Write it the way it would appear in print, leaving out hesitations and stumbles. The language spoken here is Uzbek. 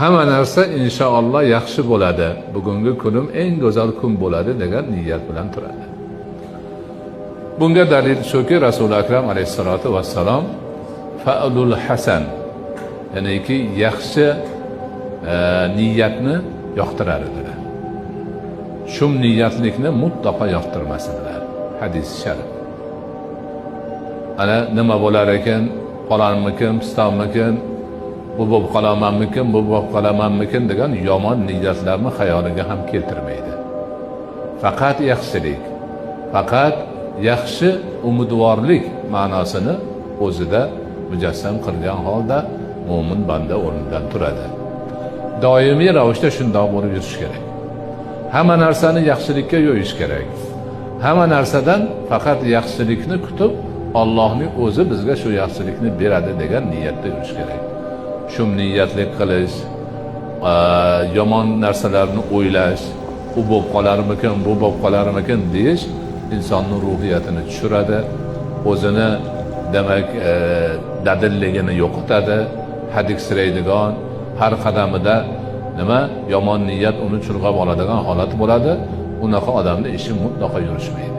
hamma narsa inshaalloh yaxshi bo'ladi, bugungi kunim eng go'zal kun bo'ladi degan niyat bilan turadi. Bunga dalil shuki, Rasul akram alayhisolatu vassalom fa'lul hasan, ya'niki yaxshi niyatni yoqtirar edilar. Shum niyatlikni mutlaqo yoqtirmasdilar. Hadis sharif. Ana nima bo'lar ekan, qolarmikin, pistonmikin, bu bo'lib qolamanmikin, bu bo'lib qolamanmikin degan yomon niyatlarni xayoliga ham keltirmaydi. Faqat yaxshilik, faqat yaxshi umidvorlik ma'nosini o'zida mujassam qilgan holda mo'min banda o'rnidan turadi. Doimiy ravishda shundoq bo'lib yurish kerak. Hamma narsani yaxshilikka yo'yish kerak. Hamma narsadan faqat yaxshilikni kutib, Allohning o'zi bizga shu yaxshilikni beradi degan niyatda yurish kerak. Shum niyatlik qilish, yomon narsalarni o'ylash, u bo'lib qolarmikin, bu bo'lib qolarmikin deyish insonning ruhiyatini tushiradi, o'zini demak dadilligini yo'qotadi, hadiksiraydigan, har qadamida nima yomon niyat uni chulg'ab oladigan holat bo'ladi. Unaqa odamning ishi mutlaqo yurishmaydi.